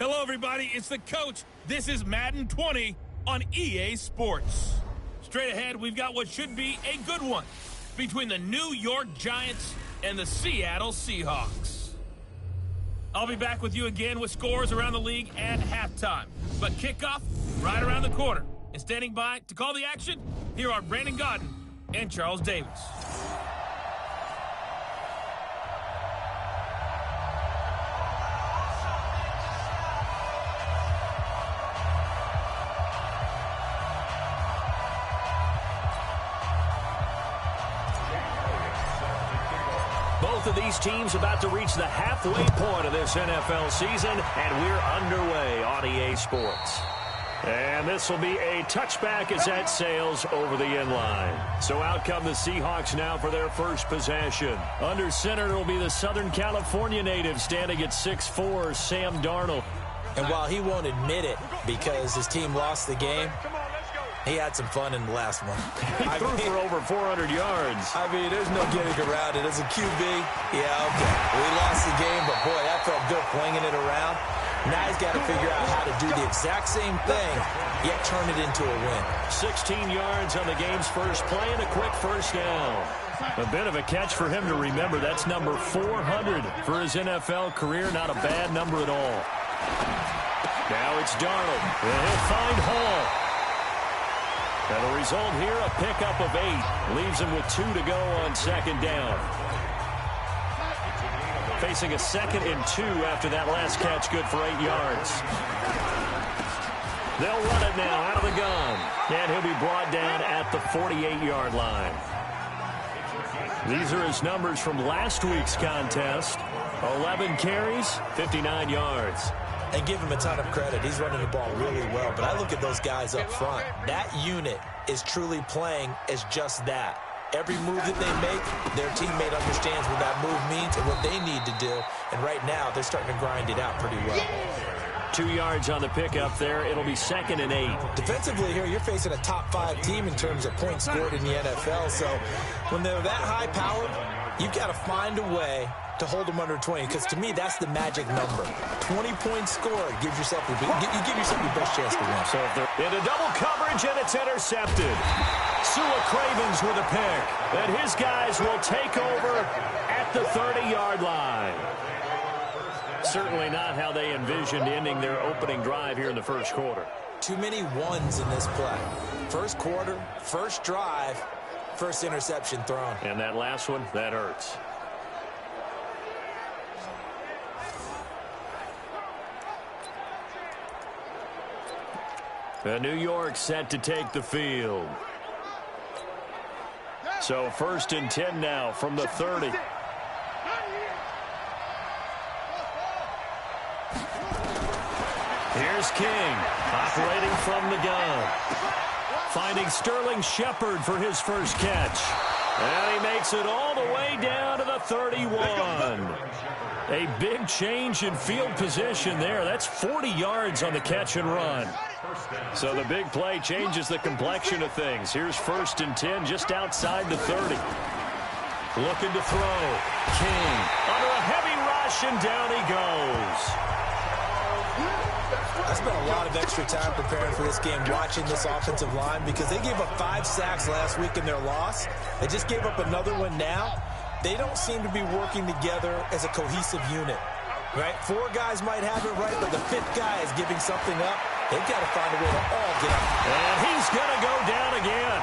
Hello, everybody. It's the coach. This is Madden 20 on EA Sports. Straight ahead, we've got what should be a good one between the New York Giants and the Seattle Seahawks. I'll be back with you again with scores around the league at halftime. But kickoff right around the corner. And standing by to call the action, here are Brandon Godden and Charles Davis. Both of these teams about to reach the halfway point of this NFL season, and we're underway on EA Sports. And this will be a touchback as that sails over the inline. So out come the Seahawks now for their first possession. Under center, it'll be the Southern California native standing at 6'4", Sam Darnold. And while he won't admit it because his team lost the game, he had some fun in the last one. He threw for over 400 yards. I mean, there's no getting around it. As a QB, yeah, okay. We lost the game, but boy, that felt good flinging it around. Now he's got to figure out how to do the exact same thing, yet turn it into a win. 16 yards on the game's first play and a quick first down. A bit of a catch for him to remember. That's number 400 for his NFL career. Not a bad number at all. Now it's Darnold. And he'll find Hall. And the result here, a pickup of 8. Leaves him with 2 to go on second down. Facing a 2nd and 2 after that last catch, good for 8 yards. They'll run it now out of the gun. And he'll be brought down at the 48-yard line. These are his numbers from last week's contest. 11 carries, 59 yards. And give him a ton of credit. He's running the ball really well. But I look at those guys up front. That unit is truly playing as just that. Every move that they make, their teammate understands what that move means and what they need to do. And right now, they're starting to grind it out pretty well. 2 yards on the pickup there. It'll be 2nd and 8. Defensively here, you're facing a top-5 team in terms of points scored in the NFL. So when they're that high-powered, you've got to find a way to hold them under 20, because to me, that's the magic number. 20 points scored gives yourself you give yourself your best chance to win. So if they're into double coverage, and it's intercepted. Sua Cravens with a pick. And his guys will take over at the 30-yard line. Certainly not how they envisioned ending their opening drive here in the first quarter. Too many ones in this play. First quarter, first drive, first interception thrown. And that last one, that hurts. New York set to take the field. So 1st and 10 now from the 30. Here's King operating from the gun. Finding Sterling Shepard for his first catch. And he makes it all the way down to the 31. A big change in field position there. That's 40 yards on the catch and run. So the big play changes the complexion of things. Here's 1st and 10 just outside the 30. Looking to throw. King under a heavy rush, and down he goes. I spent a lot of extra time preparing for this game, watching this offensive line, because they gave up 5 sacks last week in their loss. They just gave up another one now. They don't seem to be working together as a cohesive unit, right? 4 guys might have it right, but the 5th guy is giving something up. They've got to find a way to all get up. And he's going to go down again.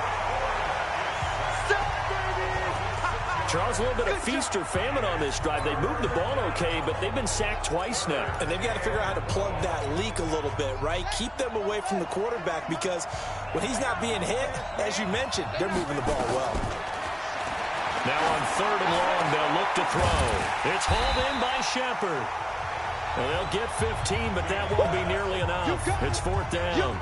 Charles, a little bit of feast or famine on this drive. They moved the ball okay, but they've been sacked twice now. And they've got to figure out how to plug that leak a little bit, right? Keep them away from the quarterback, because when he's not being hit, as you mentioned, they're moving the ball well. Now on 3rd and long, they'll look to throw. It's hauled in by Shepard. Well, they'll get 15, but that won't be nearly enough. It's 4th down.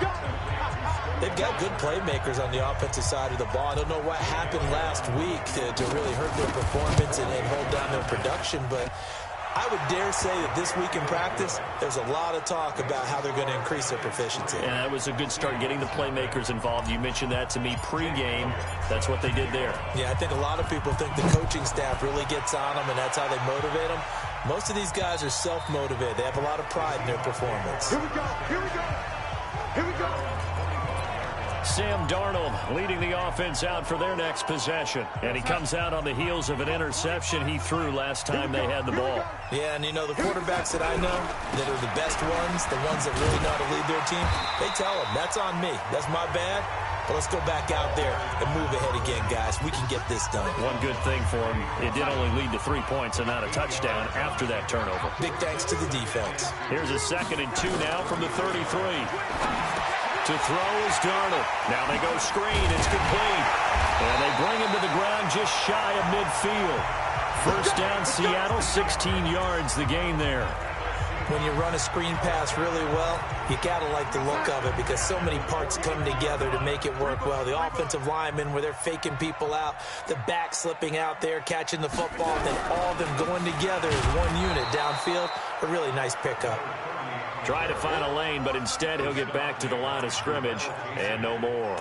They've got good playmakers on the offensive side of the ball. I don't know what happened last week to really hurt their performance and hold down their production, but I would dare say that this week in practice, there's a lot of talk about how they're going to increase their proficiency. And that was a good start, getting the playmakers involved. You mentioned that to me pregame. That's what they did there. Yeah, I think a lot of people think the coaching staff really gets on them, and that's how they motivate them. Most of these guys are self-motivated. They have a lot of pride in their performance. Here we go. Here we go. Here we go. Sam Darnold leading the offense out for their next possession. And he comes out on the heels of an interception he threw last time they had the ball. Yeah, and you know, the quarterbacks that I know that are the best ones, the ones that really know how to lead their team, they tell them, that's on me. That's my bad. But let's go back out there and move ahead again, guys. We can get this done. One good thing for him, it did only lead to 3 points and not a touchdown after that turnover. Big thanks to the defense. Here's a 2nd and 2 now from the 33. To throw is Darnold. Now they go screen. It's complete. And they bring him to the ground just shy of midfield. First down, Seattle, 16 yards the gain there. When you run a screen pass really well, you got to like the look of it because so many parts come together to make it work well. The offensive linemen, where they're faking people out, the back slipping out there, catching the football, and then all of them going together as one unit downfield. A really nice pickup. Try to find a lane, but instead he'll get back to the line of scrimmage and no more.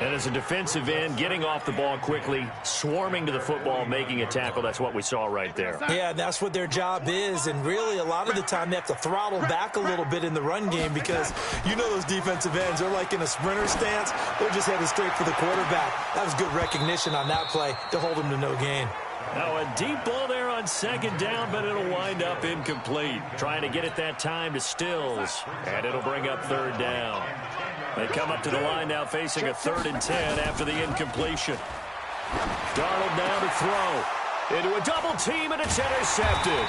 And as a defensive end, getting off the ball quickly, swarming to the football, making a tackle, that's what we saw right there. Yeah, that's what their job is, and really a lot of the time they have to throttle back a little bit in the run game because you know those defensive ends, they're like in a sprinter stance. They're just headed straight for the quarterback. That was good recognition on that play to hold him to no gain. Now a deep ball there on 2nd down, but it'll wind up incomplete. Trying to get it that time to Stills, and it'll bring up 3rd down. They come up to the line now facing a 3rd and 10 after the incompletion. Darnold now to throw. Into a double team, and it's intercepted.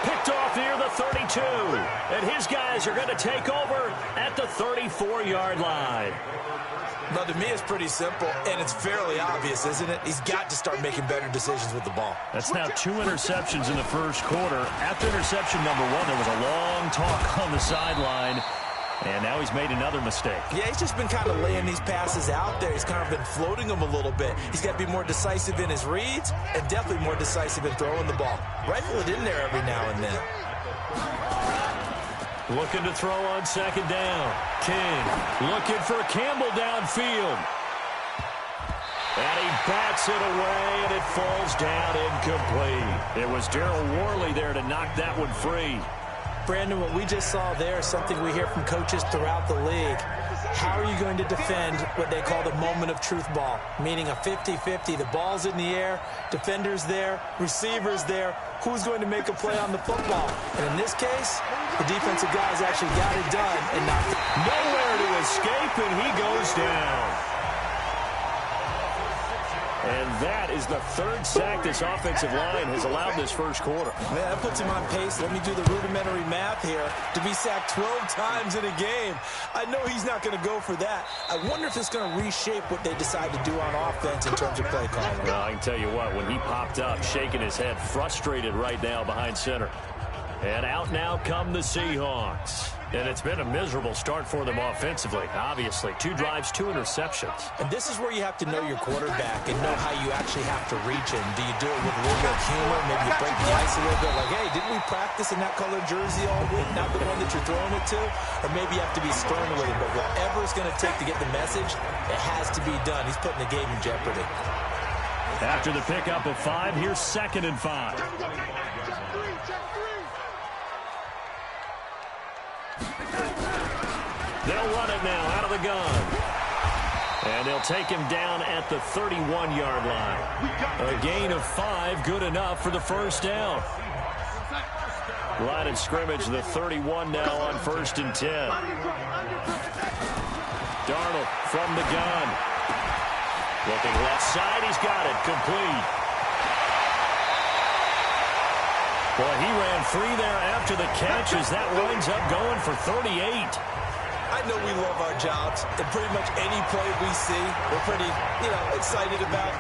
Picked off near the 32. And his guys are going to take over at the 34-yard line. Now, to me, it's pretty simple, and it's fairly obvious, isn't it? He's got to start making better decisions with the ball. That's now 2 interceptions in the first quarter. After interception number 1, there was a long talk on the sideline, and now he's made another mistake. Yeah, he's just been kind of laying these passes out there. He's kind of been floating them a little bit. He's got to be more decisive in his reads and definitely more decisive in throwing the ball. Rifle it in there every now and then. Looking to throw on 2nd down. King looking for Campbell downfield. And he bats it away, and it falls down incomplete. It was Darryl Worley there to knock that one free. Brandon, what we just saw there is something we hear from coaches throughout the league. How are you going to defend what they call the moment of truth ball, meaning a 50-50? The ball's in the air, defenders there, receivers there. Who's going to make a play on the football? And in this case, the defensive guys actually got it done and knocked it. Nowhere to escape, and he goes down. And that is the 3rd sack this offensive line has allowed this first quarter. Man, that puts him on pace. Let me do the rudimentary math here. To be sacked 12 times in a game, I know he's not going to go for that. I wonder if it's going to reshape what they decide to do on offense in terms of play calling. Well, I can tell you what, when he popped up, shaking his head, frustrated right now behind center. And out now come the Seahawks. And it's been a miserable start for them offensively, obviously. 2 drives, 2 interceptions. And this is where you have to know your quarterback and know how you actually have to reach him. Do you do it with a little bit of humor? Maybe you break the ice a little bit. Like, hey, didn't we practice in that colored jersey all week? Not the one that you're throwing it to? Or maybe you have to be stern with him. But whatever it's going to take to get the message, it has to be done. He's putting the game in jeopardy. After the pickup of 5, here's 2nd and 5. They'll run it now out of the gun. And they'll take him down at the 31-yard line. A gain of 5, good enough for the first down. Line of scrimmage, the 31 now on 1st and 10. Darnold from the gun. Looking left side, he's got it, complete. Boy, he ran free there after the catch as that winds up going for 38. I know we love our jobs, and pretty much any play we see, we're pretty, excited about.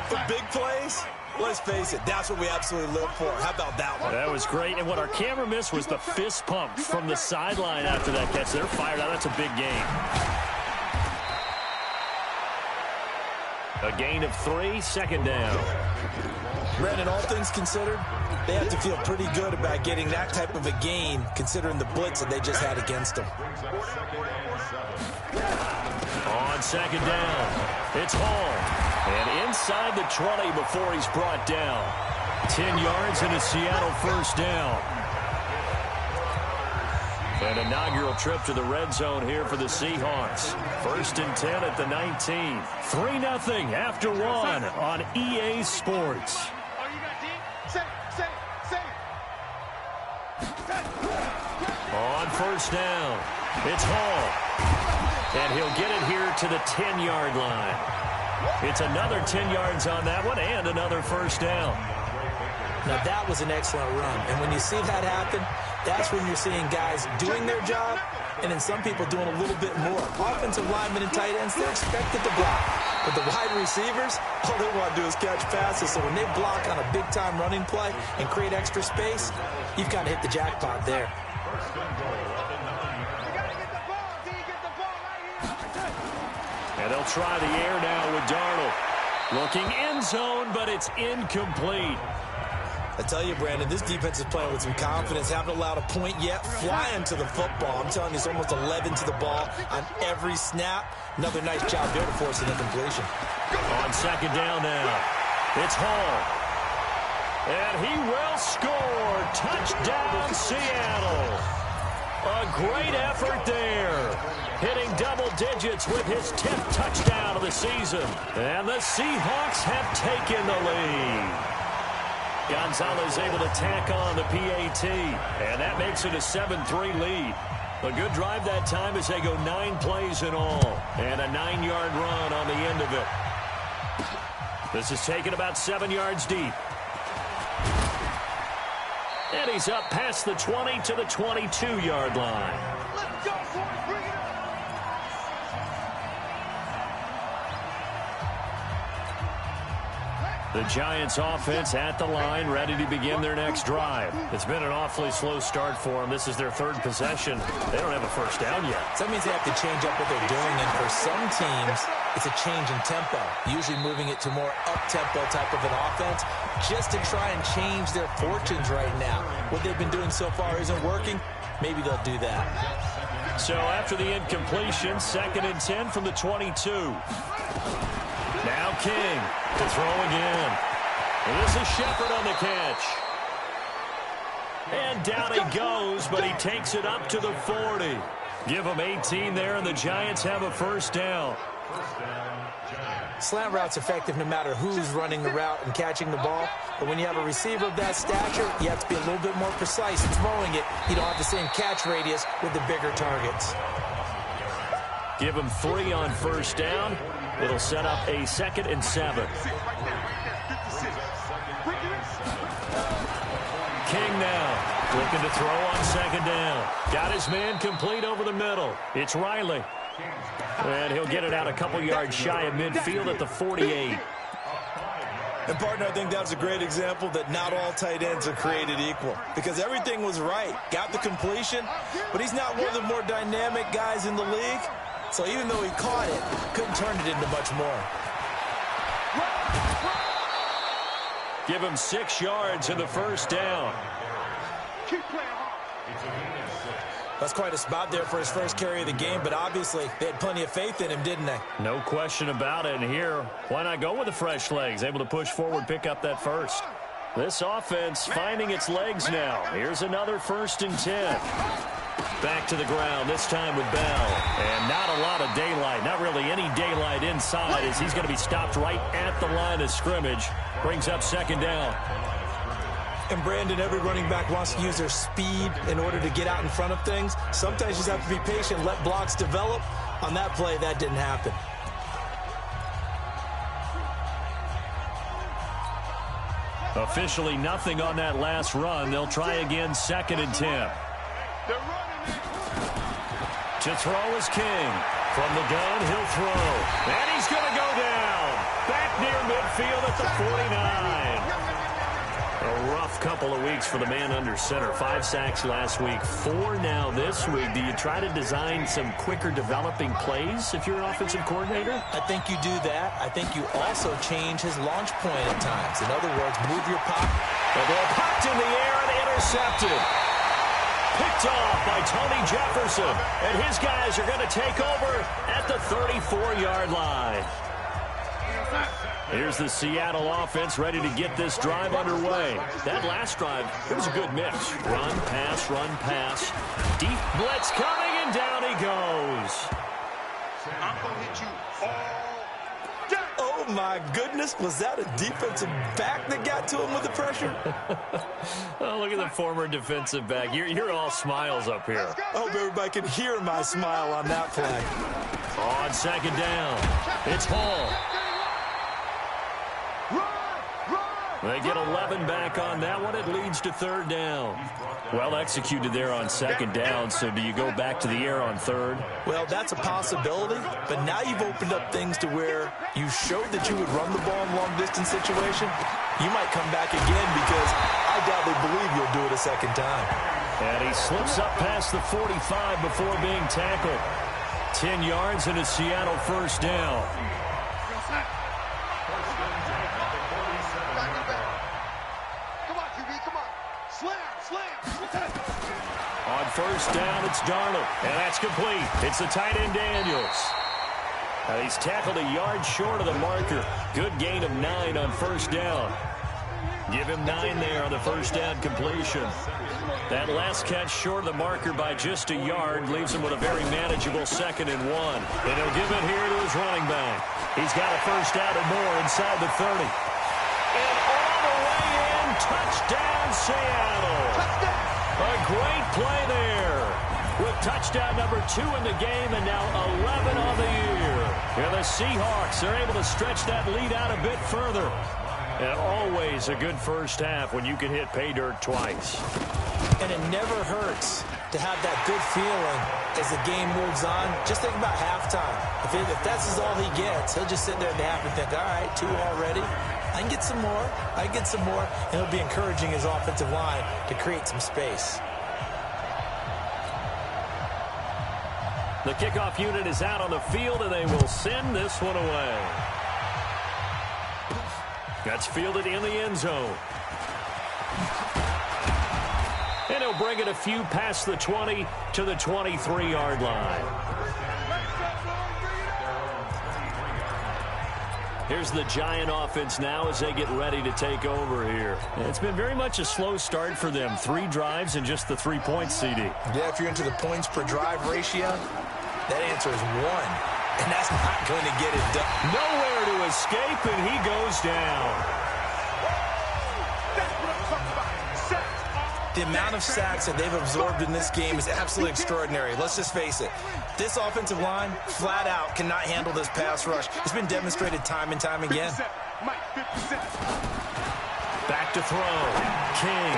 But big plays, let's face it, that's what we absolutely live for. How about that one? That was great, and what our camera missed was the fist pump from the sideline after that catch. They're fired out. That's a big gain. A gain of 3, 2nd down. Brandon, all things considered, they have to feel pretty good about getting that type of a gain, considering the blitz that they just had against them. On 2nd down, it's Hall. And inside the 20 before he's brought down. 10 yards and a Seattle first down. An inaugural trip to the red zone here for the Seahawks. 1st and 10 at the 19. 3-0 after 1 on EA Sports. On first down, it's Hall. And he'll get it here to the 10-yard line. It's another 10 yards on that one and another first down. Now, that was an excellent run. And when you see that happen, that's when you're seeing guys doing their job and then some people doing a little bit more. Offensive linemen and tight ends, they're expected to block. But the wide receivers, all they want to do is catch passes. So when they block on a big-time running play and create extra space, you've got to hit the jackpot there. And they'll try the air now with Darnold. Looking end zone, but it's incomplete. I tell you, Brandon, this defense is playing with some confidence. Haven't allowed a point yet. Flying to the football. I'm telling you, it's almost 11 to the ball on every snap. Another nice job there to force an incompletion. On second down now, it's Hall. And he will score. Touchdown, Seattle. A great effort there. Hitting double digits with his 10th touchdown of the season. And the Seahawks have taken the lead. Gonzalez able to tack on the PAT. And that makes it a 7-3 lead. A good drive that time as they go 9 plays in all. And a 9-yard run on the end of it. This is taken about 7 yards deep. And he's up past the 20 to the 22-yard line. Let's go, boys. Bring it up. The Giants offense at the line, ready to begin their next drive. It's been an awfully slow start for them. This is their 3rd possession. They don't have a first down yet. So that means they have to change up what they're doing, and for some teams, it's a change in tempo, usually moving it to more up-tempo type of an offense, just to try and change their fortunes right now. What they've been doing so far isn't working. Maybe they'll do that. So after the incompletion, 2nd and 10 from the 22. Now King to throw again. And this is Shepard on the catch. And down he goes, but he takes it up to the 40. Give him 18 there, and the Giants have a first down. Slant route's effective no matter who's running the route and catching the ball. But when you have a receiver of that stature, you have to be a little bit more precise throwing it. You don't have the same catch radius with the bigger targets. Give him 3 on first down. It'll set up a 2nd and 7. King now looking to throw on 2nd down. Got his man complete over the middle. It's Riley. And he'll get it out a couple yards shy of midfield at the 48. And, partner, I think that's a great example that not all tight ends are created equal. Because everything was right. Got the completion, but he's not one of the more dynamic guys in the league. So even though he caught it, couldn't turn it into much more. Give him 6 yards in the first down. Keep playing hard. That's quite a spot there for his first carry of the game, but obviously they had plenty of faith in him, didn't they? No question about it. And here, why not go with the fresh legs? Able to push forward, pick up that first. This offense finding its legs now. Here's another 1st and 10. Back to the ground, this time with Bell. And not a lot of daylight, not really any daylight inside as he's going to be stopped right at the line of scrimmage. Brings up 2nd down. And, Brandon, every running back wants to use their speed in order to get out in front of things. Sometimes you just have to be patient, let blocks develop. On that play, that didn't happen. Officially nothing on that last run. They'll try again, 2nd and 10. To throw is King. From the gun, he'll throw. And he's going to go down. Back near midfield at the 49. A rough couple of weeks for the man under center. 5 sacks last week, 4 now this week. Do you try to design some quicker developing plays if you're an offensive coordinator? I think you do that. I think you also change his launch point at times. In other words, move your pocket. The ball popped in the air and intercepted. Picked off by Tony Jefferson. And his guys are going to take over at the 34-yard line. Here's the Seattle offense ready to get this drive underway. That last drive, it was a good mix. Run, pass. Deep blitz coming, and down he goes. I'm going to hit you all day. Oh, my goodness. Was that a defensive back that got to him with the pressure? Oh, look at the former defensive back. You're all smiles up here. I hope everybody can hear my smile on that play. On second down, it's Hall. They get 11 back on that one. It leads to third down. Well executed there on second down, so do you go back to the air on third? Well, that's a possibility, but now you've opened up things to where you showed that you would run the ball in long-distance situation. You might come back again because I doubt they believe you'll do it a second time. And he slips up past the 45 before being tackled. 10 yards and a Seattle first down. On first down, it's Darnold, and that's complete. It's the tight end Daniels. He's tackled a yard short of the marker. Good gain of 9 on first down. Give him 9 there on the first down completion. That last catch short of the marker by just a yard leaves him with a very manageable 2nd and 1. And he'll give it here to his running back. He's got a first down and more inside the 30. And all the way in, touchdown Seattle. A great play there. With touchdown number 2 in the game and now 11 on the year. And the Seahawks are able to stretch that lead out a bit further. And always a good first half when you can hit pay dirt twice. And it never hurts to have that good feeling as the game moves on. Just think about halftime. If that's all he gets, he'll just sit there at the half and think, all right, 2 already. I can get some more. And he'll be encouraging his offensive line to create some space. The kickoff unit is out on the field, and they will send this one away. That's fielded in the end zone. And he'll bring it a few past the 20 to the 23-yard line. Here's the Giant offense now as they get ready to take over here. It's been very much a slow start for them. 3 drives and just the 3 points, CD. Yeah, if you're into the points per drive ratio, that answer is 1. And that's not going to get it done. Nowhere to escape, and he goes down. The amount of sacks that they've absorbed in this game is absolutely extraordinary. Let's just face it. This offensive line, flat out, cannot handle this pass rush. It's been demonstrated time and time again. Back to throw. King.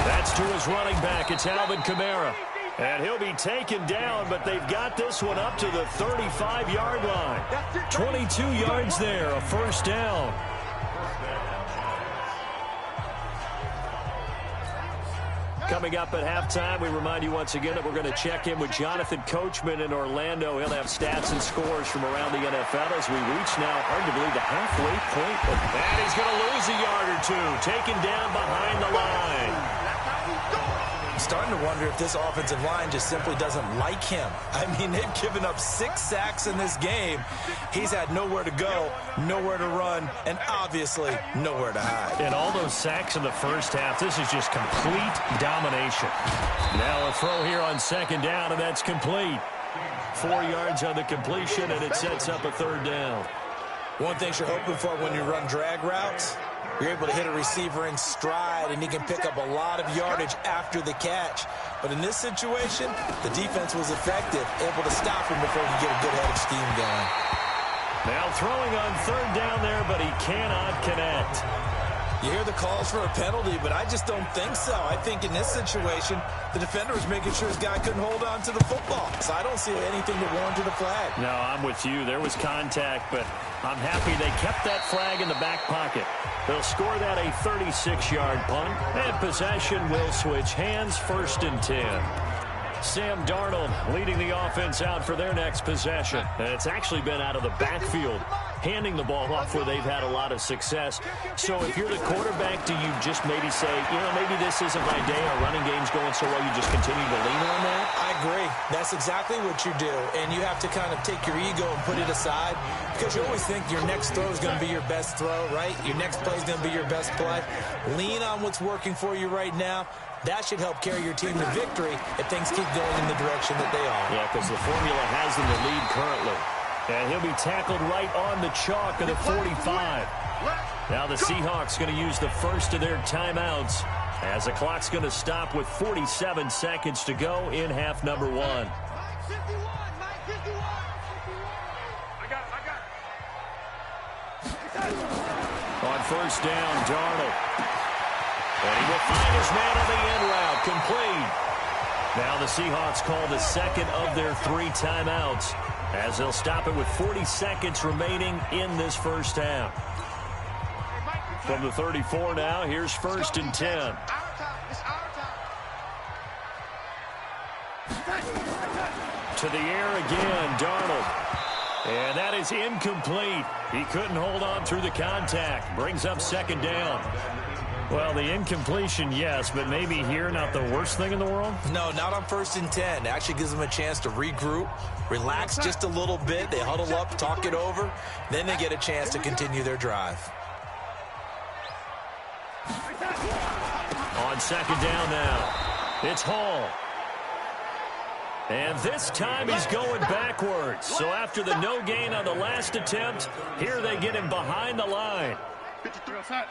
That's to his running back. It's Alvin Kamara. And he'll be taken down, but they've got this one up to the 35-yard line. 22 yards there, a first down. Coming up at halftime, we remind you once again that we're going to check in with Jonathan Coachman in Orlando. He'll have stats and scores from around the NFL as we reach now, hard to believe, the halfway point. And he's going to lose a yard or 2, taken down behind the line. I'm starting to wonder if this offensive line just simply doesn't like him. I mean, they've given up 6 sacks in this game. He's had nowhere to go, nowhere to run, and obviously nowhere to hide. And all those sacks in the first half, this is just complete domination. Now a throw here on second down, and that's complete. 4 yards on the completion, and it sets up a third down. One thing you're hoping for when you run drag routes, you're able to hit a receiver in stride, and he can pick up a lot of yardage after the catch. But in this situation, the defense was effective, able to stop him before he could get a good head of steam going. Now throwing on third down there, but he cannot connect. You hear the calls for a penalty, but I just don't think so. I think in this situation, the defender was making sure his guy couldn't hold on to the football. So I don't see anything to warrant the flag. No, I'm with you. There was contact, but I'm happy they kept that flag in the back pocket. They'll score that a 36-yard punt, and possession will switch hands, 1st and 10. Sam Darnold leading the offense out for their next possession. And it's actually been out of the backfield, handing the ball off where they've had a lot of success. So if you're the quarterback, do you just maybe say, maybe this isn't my day, our running game's going so well, you just continue to lean on that? I agree. That's exactly what you do. And you have to kind of take your ego and put it aside because you always think your next throw is going to be your best throw, right? Your next play is going to be your best play. Lean on what's working for you right now. That should help carry your team to victory if things keep going in the direction that they are. Yeah, because the formula has them the lead currently. And he'll be tackled right on the chalk of the 45. Now the Seahawks going to use the first of their timeouts as the clock's going to stop with 47 seconds to go in half number 1. I got it. On first down, Darnold. And he will find his man on the end route, complete. Now the Seahawks call the second of their 3 timeouts as they'll stop it with 40 seconds remaining in this first half. From the 34 now, here's first and 10. To the air again, Darnold. And that is incomplete. He couldn't hold on through the contact. Brings up second down. Well, the incompletion, yes, but maybe here not the worst thing in the world? No, not on first and 10. It actually gives them a chance to regroup, relax just a little bit. They huddle up, talk it over. Then they get a chance to continue their drive. On second down now, it's Hall. And this time he's going backwards. So after the no gain on the last attempt, here they get him behind the line. 53 outside.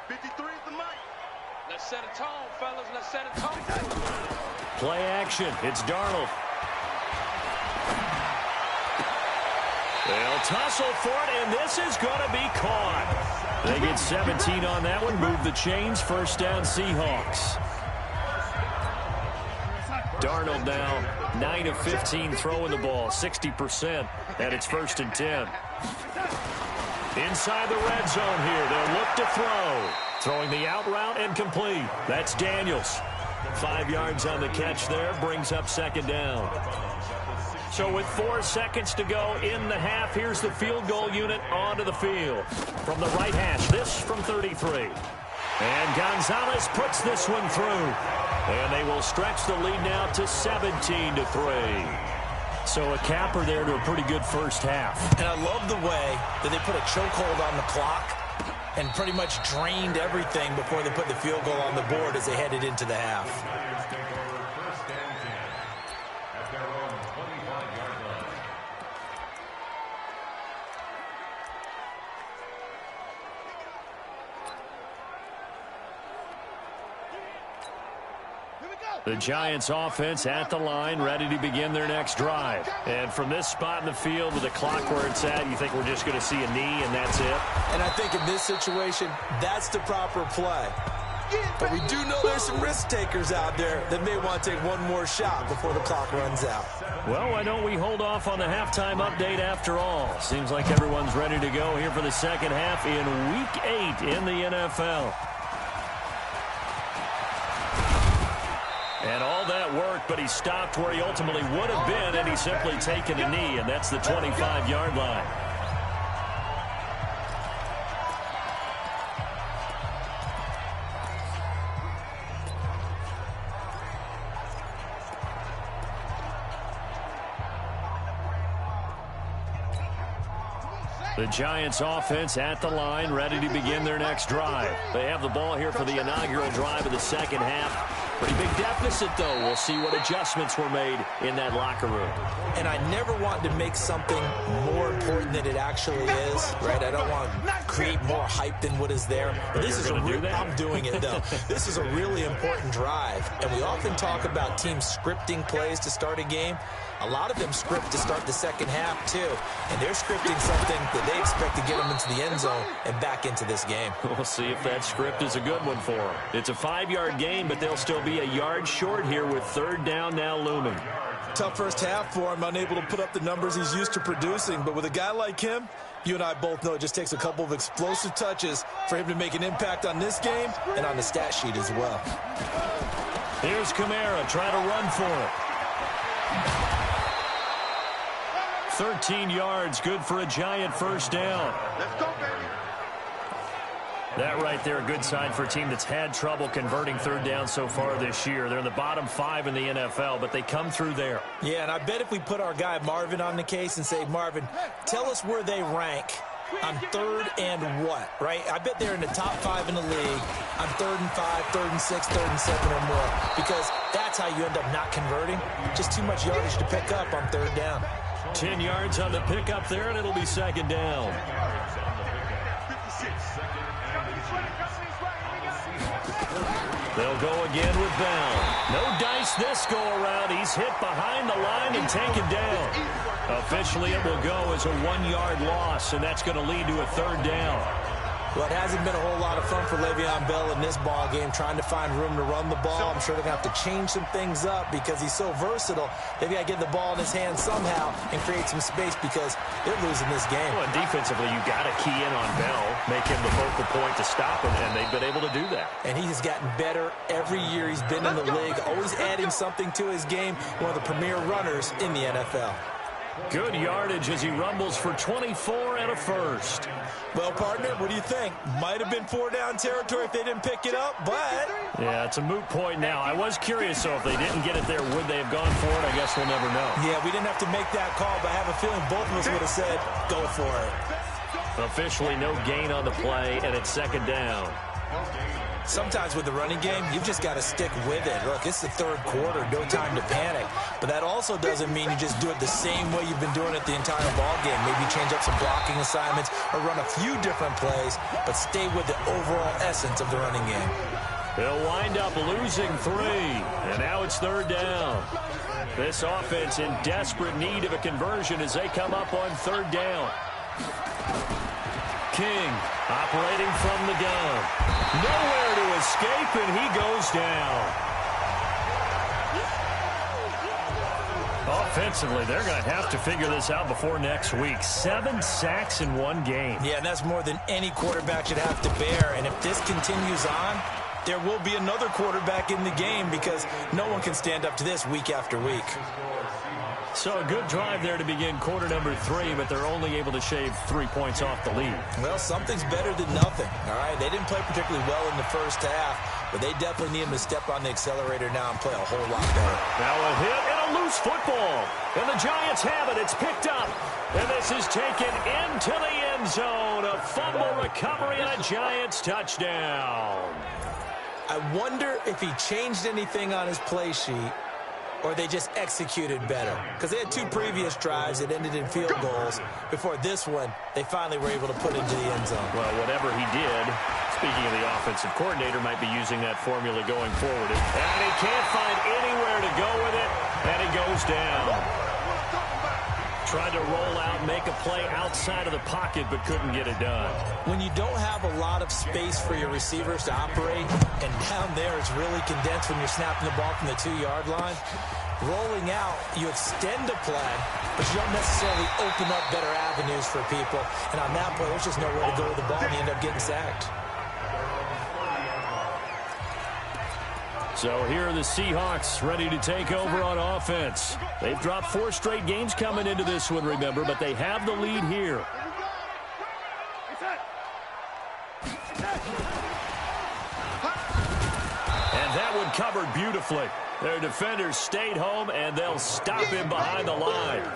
53 is the mic. Let's set a tone, fellas. Let's set a tone. Play action. It's Darnold. They'll tussle for it, and this is going to be caught. They get 17 on that one. Move the chains. First down, Seahawks. Darnold now 9 of 15 throwing the ball, 60%, and it's first and 10. Inside the red zone here, they'll look to throw. Throwing the out route and complete. That's Daniels. 5 yards on the catch there, brings up second down. So with 4 seconds to go in the half, here's the field goal unit onto the field. From the right hash, this from 33. And Gonzalez puts this one through. And they will stretch the lead now to 17-3. So a capper there to a pretty good first half. And I love the way that they put a chokehold on the clock and pretty much drained everything before they put the field goal on the board as they headed into the half. The Giants offense at the line, ready to begin their next drive. And from this spot in the field with the clock where it's at, you think we're just going to see a knee and that's it? And I think in this situation, that's the proper play. But we do know there's some risk takers out there that may want to take one more shot before the clock runs out. Well, why don't we hold off on the halftime update after all? Seems like everyone's ready to go here for the second half in Week 8 in the NFL. And all that work, but he stopped where he ultimately would have been, and he's simply taken a knee, and that's the 25-yard line. The Giants offense at the line, ready to begin their next drive. They have the ball here for the inaugural drive of the second half. Pretty big deficit, though. We'll see what adjustments were made in that locker room. And I never want to make something more important than it actually is, right? I don't want to create more hype than what is there. But this is a real, I'm doing it, though. This is a really important drive. And we often talk about teams scripting plays to start a game. A lot of them script to start the second half, too. And they're scripting something that they expect to get them into the end zone and back into this game. We'll see if that script is a good one for them. It's a 5-yard gain, but they'll still be a yard short here with third down now looming. Tough first half for him, unable to put up the numbers he's used to producing. But with a guy like him, you and I both know it just takes a couple of explosive touches for him to make an impact on this game and on the stat sheet as well. Here's Kamara trying to run for it. 13 yards, good for a Giant first down. Let's go, baby. That right there, a good sign for a team that's had trouble converting third down so far this year. They're in the bottom 5 in the NFL, but they come through there. Yeah, and I bet if we put our guy Marvin on the case and say, Marvin, tell us where they rank on 3rd and what, right? I bet they're in the top 5 in the league on 3rd and 5, 3rd and 6, 3rd and 7 or more, because that's how you end up not converting. Just too much yardage to pick up on 3rd down. 10 yards on the pickup there, and it'll be 2nd down. They'll go again with Bell. No dice this go-around. He's hit behind the line and taken down. Officially, it will go as a 1-yard loss, and that's going to lead to a 3rd down. Well, it hasn't been a whole lot of fun for Le'Veon Bell in this ball game, trying to find room to run the ball. I'm sure they're going to have to change some things up because he's so versatile. They've got to get the ball in his hands somehow and create some space because they're losing this game. Well, defensively, you got to key in on Bell, make him the focal point to stop him, and they've been able to do that. And he has gotten better every year he's been in the league, always adding something to his game, one of the premier runners in the NFL. Good yardage as he rumbles for 24 and a first. Well, partner, what do you think? Might have been 4-down territory if they didn't pick it up, but... Yeah, it's a moot point now. I was curious, so if they didn't get it there, would they have gone for it? I guess we'll never know. Yeah, we didn't have to make that call, but I have a feeling both of us would have said, go for it. Officially no gain on the play, and it's 2nd down. Sometimes with the running game, you've just got to stick with it. Look, it's the 3rd quarter, no time to panic. But that also doesn't mean you just do it the same way you've been doing it the entire ball game. Maybe change up some blocking assignments or run a few different plays, but stay with the overall essence of the running game. They'll wind up losing 3, and now it's 3rd down. This offense in desperate need of a conversion as they come up on 3rd down. King operating from the gun. Nowhere to escape, and he goes down. Offensively, they're going to have to figure this out before next week. 7 sacks in 1 game. Yeah, and that's more than any quarterback should have to bear. And if this continues on, there will be another quarterback in the game because no one can stand up to this week after week. So a good drive there to begin quarter number 3, but they're only able to shave 3 points off the lead. Well, something's better than nothing, all right? They didn't play particularly well in the first half, but they definitely need him to step on the accelerator now and play a whole lot better. Now a hit and a loose football, and the Giants have it. It's picked up, and this is taken into the end zone. A fumble recovery and a Giants touchdown. I wonder if he changed anything on his play sheet or they just executed better. Because they had 2 previous drives that ended in field goals. Before this one, they finally were able to put into the end zone. Well, whatever he did, speaking of the offensive coordinator, might be using that formula going forward. And he can't find anywhere to go with it, and he goes down. Tried to roll out, make a play outside of the pocket, but couldn't get it done. When you don't have a lot of space for your receivers to operate, and down there it's really condensed when you're snapping the ball from the 2-yard line, rolling out, you extend the play, but you don't necessarily open up better avenues for people. And on that play, there's just nowhere to go with the ball, and you end up getting sacked. So here are the Seahawks ready to take over on offense. They've dropped 4 straight games coming into this one, remember, but they have the lead here. And that one covered beautifully. Their defenders stayed home, and they'll stop him behind the line.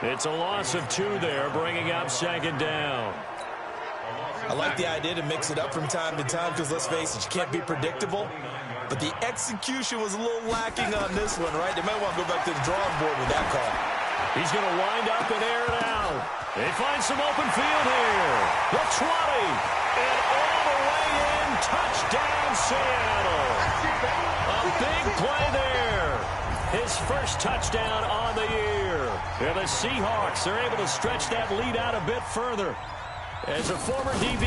It's a loss of 2 there, bringing up 2nd down. I like the idea to mix it up from time to time because, let's face it, you can't be predictable. But the execution was a little lacking on this one, right? They might want to go back to the drawing board with that call. He's going to wind up and air it out. They find some open field here. The 20. And all the way in. Touchdown, Seattle. A big play there. His first touchdown on the year. And the Seahawks are able to stretch that lead out a bit further. As a former DB,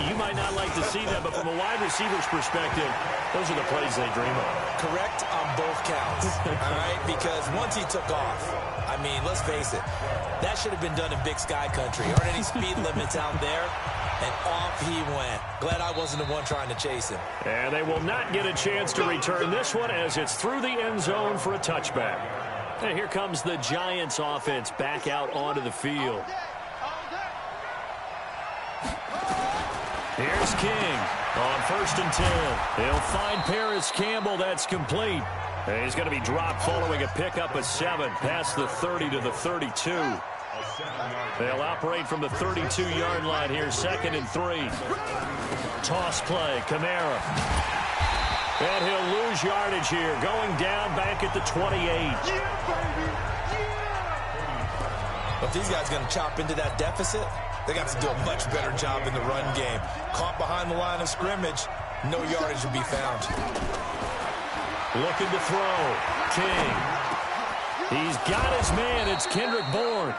you might not like to see that, but from a wide receiver's perspective, those are the plays they dream of. Correct on both counts, all right? Because once he took off, I mean, let's face it, that should have been done in Big Sky Country. Aren't any speed limits out there? And off he went. Glad I wasn't the one trying to chase him. And they will not get a chance to return this one as it's through the end zone for a touchback. And here comes the Giants offense back out onto the field. Here's King on 1st and 10. He'll find Paris Campbell. That's complete. And he's going to be dropped following a pickup of 7 past the 30 to the 32. They'll operate from the 32-yard line here, 2nd and 3. Toss play, Kamara. And he'll lose yardage here, going down back at the 28. If these guys are going to chop into that deficit, they got to do a much better job in the run game. Caught behind the line of scrimmage, no yardage to be found. Looking to throw. King. He's got his man. It's Kendrick Bourne.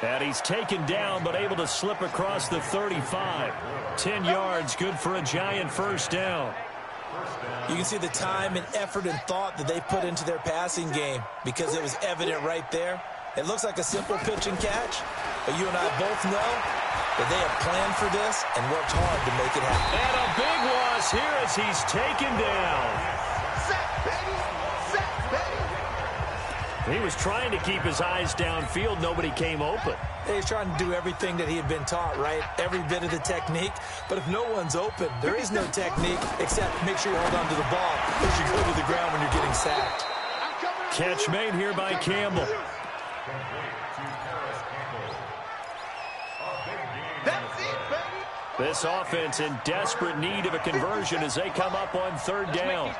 And he's taken down but able to slip across the 35. 10 yards, good for a Giant first down. You can see the time and effort and thought that they put into their passing game because it was evident right there. It looks like a simple pitch and catch, but you and I both know that they have planned for this and worked hard to make it happen. And a big loss here as he's taken down. He was trying to keep his eyes downfield. Nobody came open. He's trying to do everything that he had been taught, right? Every bit of the technique. But if no one's open, there is no technique except make sure you hold on to the ball as you go to the ground when you're getting sacked. Catch made here by Campbell. This offense in desperate need of a conversion as they come up on 3rd down.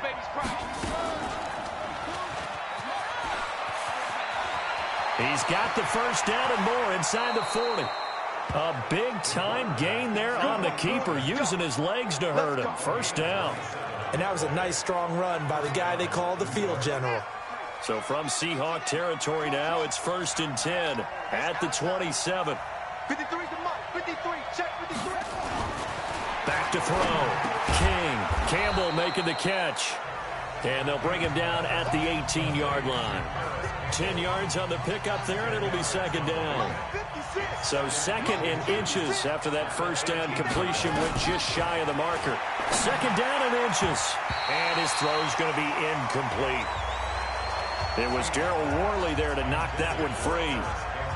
He's got the first down and more inside the 40. A big-time gain there on the keeper, using his legs to hurt him. First down. And that was a nice, strong run by the guy they call the field general. So from Seahawk territory now, it's 1st and 10 at the 27. 53 to Mike. 53. Check 53. Back to throw. King. Campbell making the catch. And they'll bring him down at the 18-yard line. 10 yards on the pickup there, and it'll be 2nd down. So 2nd and inches after that first down completion went just shy of the marker. 2nd down and inches. And his throw's going to be incomplete. It was Darryl Worley there to knock that one free.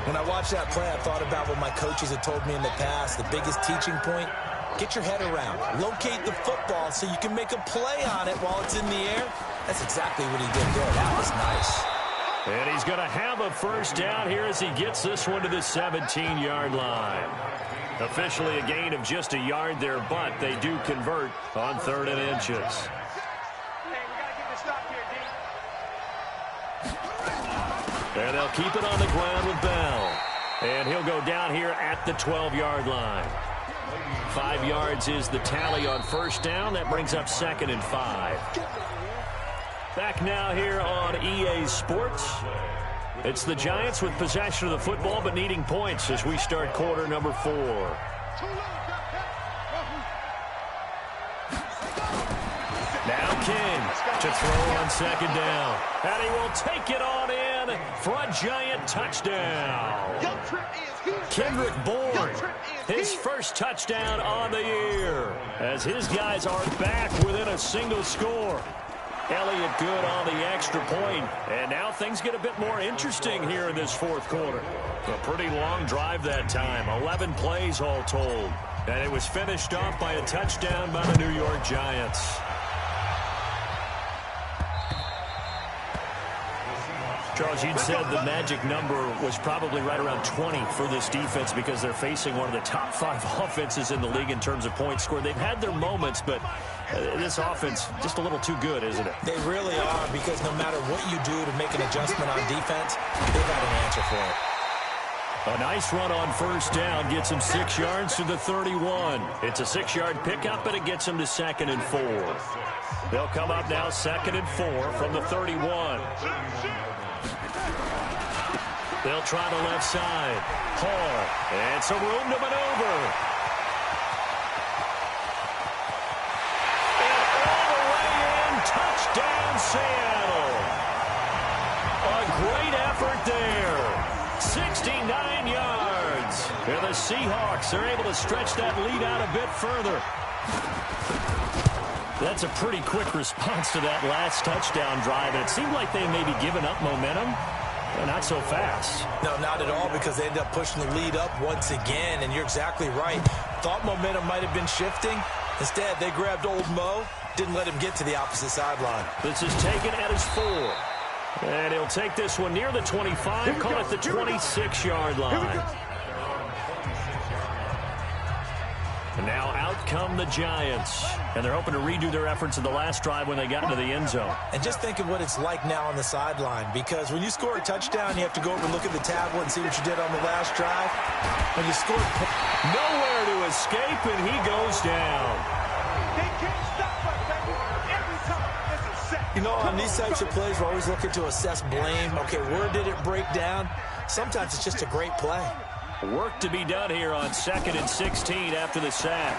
When I watched that play, I thought about what my coaches had told me in the past. The biggest teaching point, get your head around. Locate the football so you can make a play on it while it's in the air. That's exactly what he did there. That was nice. And he's going to have a first down here as he gets this one to the 17-yard line. Officially a gain of just a yard there, but they do convert on 3rd and inches. Hey, we got to get this stop here, D. And they'll keep it on the ground with Bell. And he'll go down here at the 12-yard line. 5 yards is the tally on first down. That brings up 2nd and 5. Back now here on EA Sports. It's the Giants with possession of the football but needing points as we start quarter number 4. Now King to throw on 2nd down. And he will take it on in for a Giant touchdown. Kendrick Bourne, his first touchdown on the year as his guys are back within a single score. Elliott good on the extra point, and now things get a bit more interesting here in this 4th quarter. A pretty long drive that time, 11 plays all told, and it was finished off by a touchdown by the New York Giants. Charles, you'd said the magic number was probably right around 20 for this defense because they're facing one of the top 5 offenses in the league in terms of points scored. They've had their moments, but this offense just a little too good, isn't it? They really are, because no matter what you do to make an adjustment on defense, they've got an answer for it. A nice run on first down gets him 6 yards to the 31. It's a 6-yard pickup, but it gets him to 2nd and 4. They'll come up now 2nd and 4 from the 31. They'll try the left side. Hall, and some room to maneuver. And all the way in, touchdown Seattle. A great effort there. 69 yards. And the Seahawks are able to stretch that lead out a bit further. That's a pretty quick response to that last touchdown drive. And it seemed like they may be giving up momentum. Well, not so fast. No, not at all, because they ended up pushing the lead up once again, and you're exactly right. Thought momentum might have been shifting. Instead, they grabbed old Mo, didn't let him get to the opposite sideline. This is taken at his 4. And he'll take this one near the 25, call it the 26-yard line. And now out come the Giants. And they're hoping to redo their efforts in the last drive when they got into the end zone. And just think of what it's like now on the sideline, because when you score a touchdown, you have to go over and look at the tablet and see what you did on the last drive. When you score... Nowhere to escape, and he goes down. They can't stop us, baby. Every time it's a sack. You know, on these types of plays, we're always looking to assess blame. Okay, where did it break down? Sometimes it's just a great play. Work to be done here on 2nd and 16 after the sack.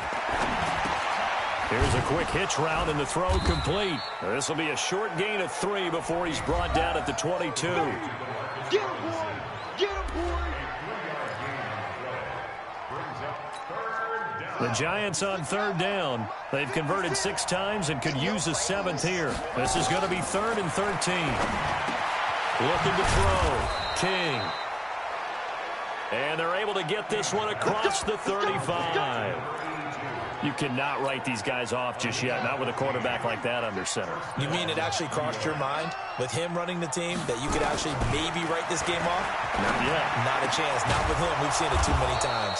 Here's a quick hitch route and the throw complete. This will be a short gain of 3 before he's brought down at the 22. Get him, boy. Get him, boy. The Giants on 3rd down. They've converted 6 times and could use a 7th here. This is going to be 3rd and 13. Looking to throw. King. And they're able to get this one across the 35. You cannot write these guys off just yet, not with a quarterback like that under center. You mean it actually crossed your mind with him running the team that you could actually maybe write this game off? Not yet. Not a chance. Not with him. We've seen it too many times.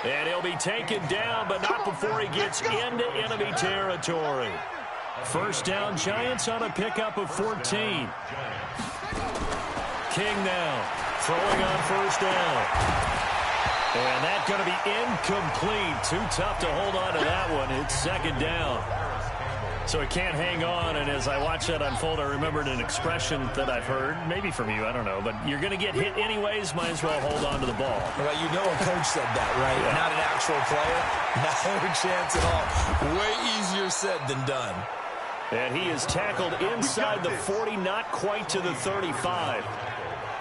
And he'll be taken down, but not before he gets into enemy territory. First down, Giants on a pickup of 14. King now. Throwing on first down. And that's going to be incomplete. Too tough to hold on to that one. It's 2nd down. So he can't hang on. And as I watch that unfold, I remembered an expression that I've heard, maybe from you, I don't know. But you're going to get hit anyways, might as well hold on to the ball. Well, you know a coach said that, right? Yeah. Not an actual player. Not a chance at all. Way easier said than done. And he is tackled inside the 40, not quite to the 35.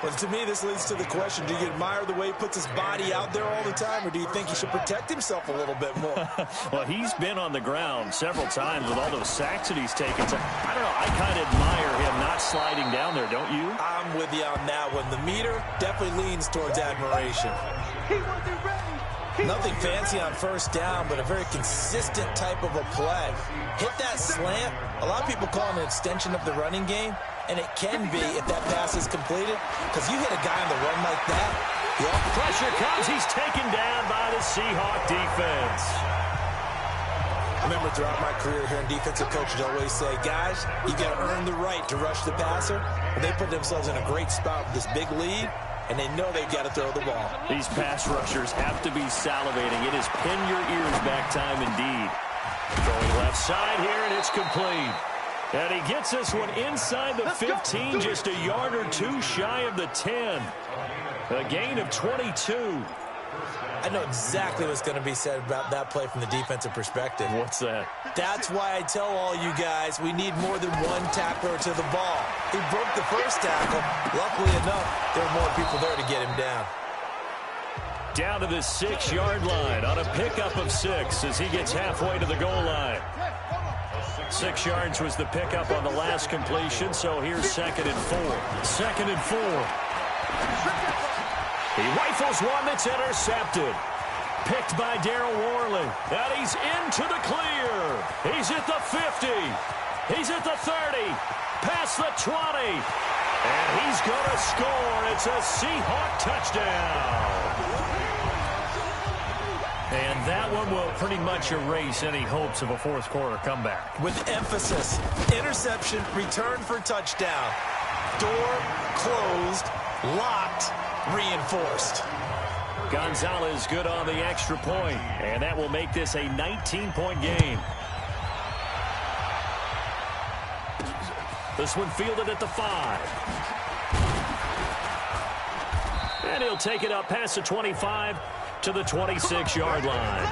Well, to me, this leads to the question, do you admire the way he puts his body out there all the time, or do you think he should protect himself a little bit more? Well, he's been on the ground several times with all those sacks that he's taken. So, I don't know, I kind of admire him not sliding down there, don't you? I'm with you on that one. The meter definitely leans towards admiration. He wasn't ready. Nothing fancy on first down, but a very consistent type of a play. Hit that slant. A lot of people call it an extension of the running game, and it can be if that pass is completed, because you hit a guy on the run like that. Pressure comes. He's taken down by the Seahawk defense. I remember throughout my career hearing defensive coaches always say, guys, you got to earn the right to rush the passer. And they put themselves in a great spot with this big lead, and they know they've got to throw the ball. These pass rushers have to be salivating. It is pin your ears back time indeed. Throwing left side here, and it's complete. And he gets this one inside the 15, just a yard or 2 shy of the 10. A gain of 22. I know exactly what's going to be said about that play from the defensive perspective. What's that? That's why I tell all you guys we need more than one tackler to the ball. He broke the first tackle. Luckily enough, there were more people there to get him down. Down to the 6-yard line on a pickup of 6 as he gets halfway to the goal line. 6 yards was the pickup on the last completion, so here's 2nd and 4. 2nd and 4. He rifles one that's intercepted. Picked by Darryl Worley. And he's into the clear. He's at the 50. He's at the 30. Past the 20. And he's going to score. It's a Seahawk touchdown. And that one will pretty much erase any hopes of a fourth quarter comeback. With emphasis, interception, return for touchdown. Door closed, locked, reinforced. Gonzalez good on the extra point, and that will make this a 19-point game. This one fielded at the 5. And he'll take it up past the 25 to the 26-yard line.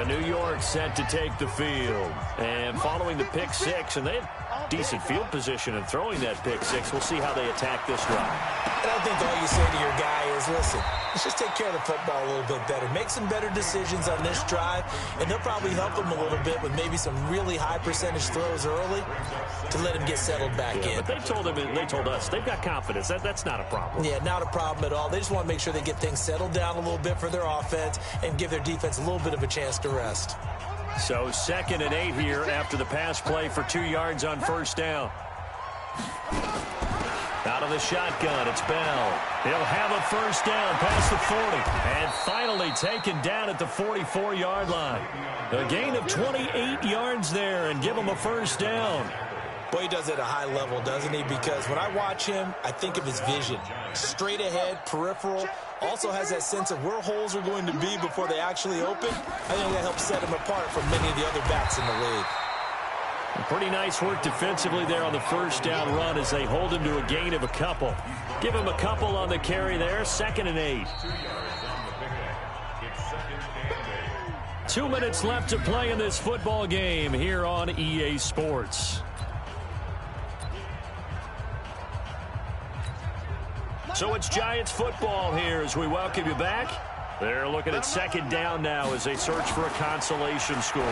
New York set to take the field. And following the pick 6, and they have decent field position in throwing that pick 6. We'll see how they attack this drive. And I think all you say to your guy is, listen, let's just take care of the football a little bit better. Make some better decisions on this drive, and they'll probably help him a little bit with maybe some really high percentage throws early to let him get settled back in. But they told us they've got confidence. That's not a problem. Yeah, not a problem at all. They just want to make sure they get things settled down a little bit for their offense and give their defense a little bit of a chance to rest. So 2nd and 8 here after the pass play for 2 yards on first down. Out of the shotgun, it's Bell. He'll have a first down past the 40. And finally taken down at the 44-yard line. A gain of 28 yards there and give him a first down. Boy, he does it at a high level, doesn't he? Because when I watch him, I think of his vision. Straight ahead, peripheral. Also has that sense of where holes are going to be before they actually open. I think that helps set him apart from many of the other backs in the league. Pretty nice work defensively there on the first down run as they hold him to a gain of a couple. Give him a couple on the carry there. 2nd and 8. 2 minutes left to play in this football game here on EA Sports. So it's Giants football here as we welcome you back. They're looking at 2nd down now as they search for a consolation score.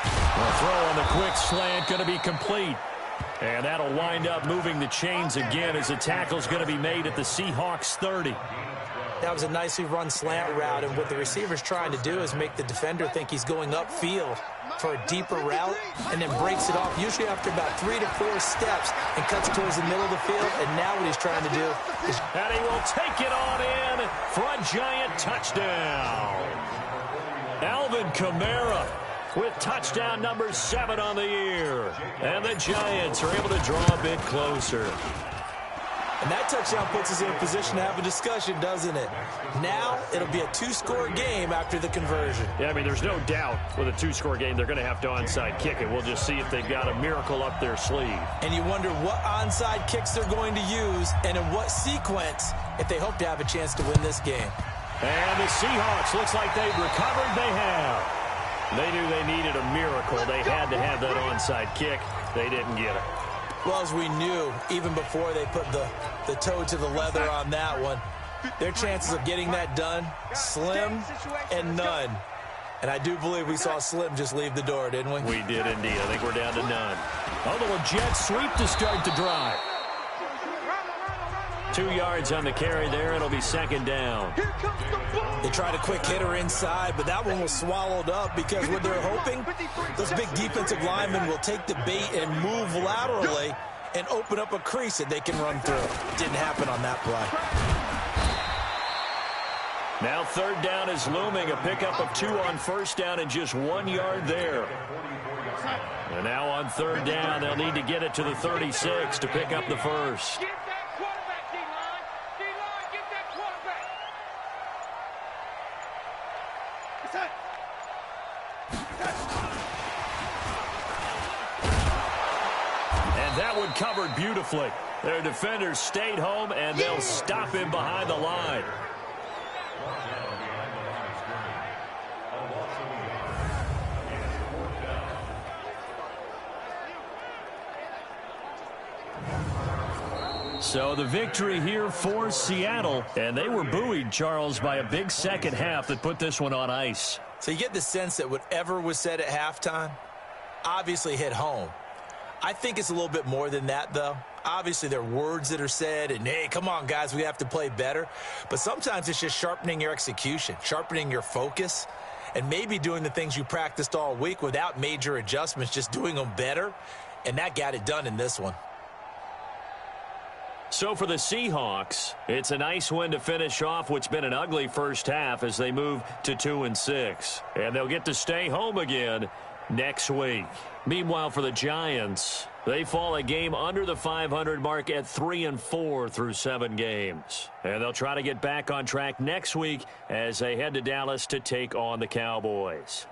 The throw on the quick slant going to be complete. And that'll wind up moving the chains again as the tackle's going to be made at the Seahawks 30. That was a nicely run slant route, and what the receiver's trying to do is make the defender think he's going upfield for a deeper route and then breaks it off, usually after about 3 to 4 steps, and cuts towards the middle of the field. And now what he's trying to do is... And he will take it on in for a Giant touchdown. Alvin Kamara with touchdown number 7 on the year. And the Giants are able to draw a bit closer. And that touchdown puts us in a position to have a discussion, doesn't it? Now it'll be a 2-score game after the conversion. Yeah, I mean, there's no doubt with a 2-score game they're going to have to onside kick it. We'll just see if they've got a miracle up their sleeve. And you wonder what onside kicks they're going to use and in what sequence if they hope to have a chance to win this game. And the Seahawks, looks like they've recovered. They have. They knew they needed a miracle. They had to have that onside kick. They didn't get it. Well, as we knew, even before they put the toe to the leather on that one, their chances of getting that done, slim and none. And I do believe we saw Slim just leave the door, didn't we? We did indeed. I think we're down to none. A little jet sweep to start the drive. 2 yards on the carry there. It'll be 2nd down. They tried a quick hitter inside, but that one was swallowed up because what they're hoping, those big defensive linemen will take the bait and move laterally and open up a crease that they can run through. Didn't happen on that play. Now 3rd down is looming. A pickup of 2 on first down and just 1 yard there. And now on 3rd down, they'll need to get it to the 36 to pick up the first. That one covered beautifully. Their defenders stayed home, and they'll stop him behind the line. So the victory here for Seattle, and they were buoyed, Charles, by a big second half that put this one on ice. So you get the sense that whatever was said at halftime obviously hit home. I think it's a little bit more than that, though. Obviously, there are words that are said, and, hey, come on, guys, we have to play better. But sometimes it's just sharpening your execution, sharpening your focus, and maybe doing the things you practiced all week without major adjustments, just doing them better. And that got it done in this one. So for the Seahawks, it's a nice win to finish off what's been an ugly first half as they move to 2-6. And they'll get to stay home again next week. Meanwhile, for the Giants, they fall a game under the 500 mark at 3-4 through 7 games. And they'll try to get back on track next week as they head to Dallas to take on the Cowboys.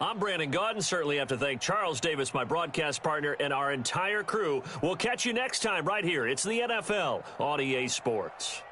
I'm Brandon Gaudin. Certainly have to thank Charles Davis, my broadcast partner, and our entire crew. We'll catch you next time right here. It's the NFL on EA Sports.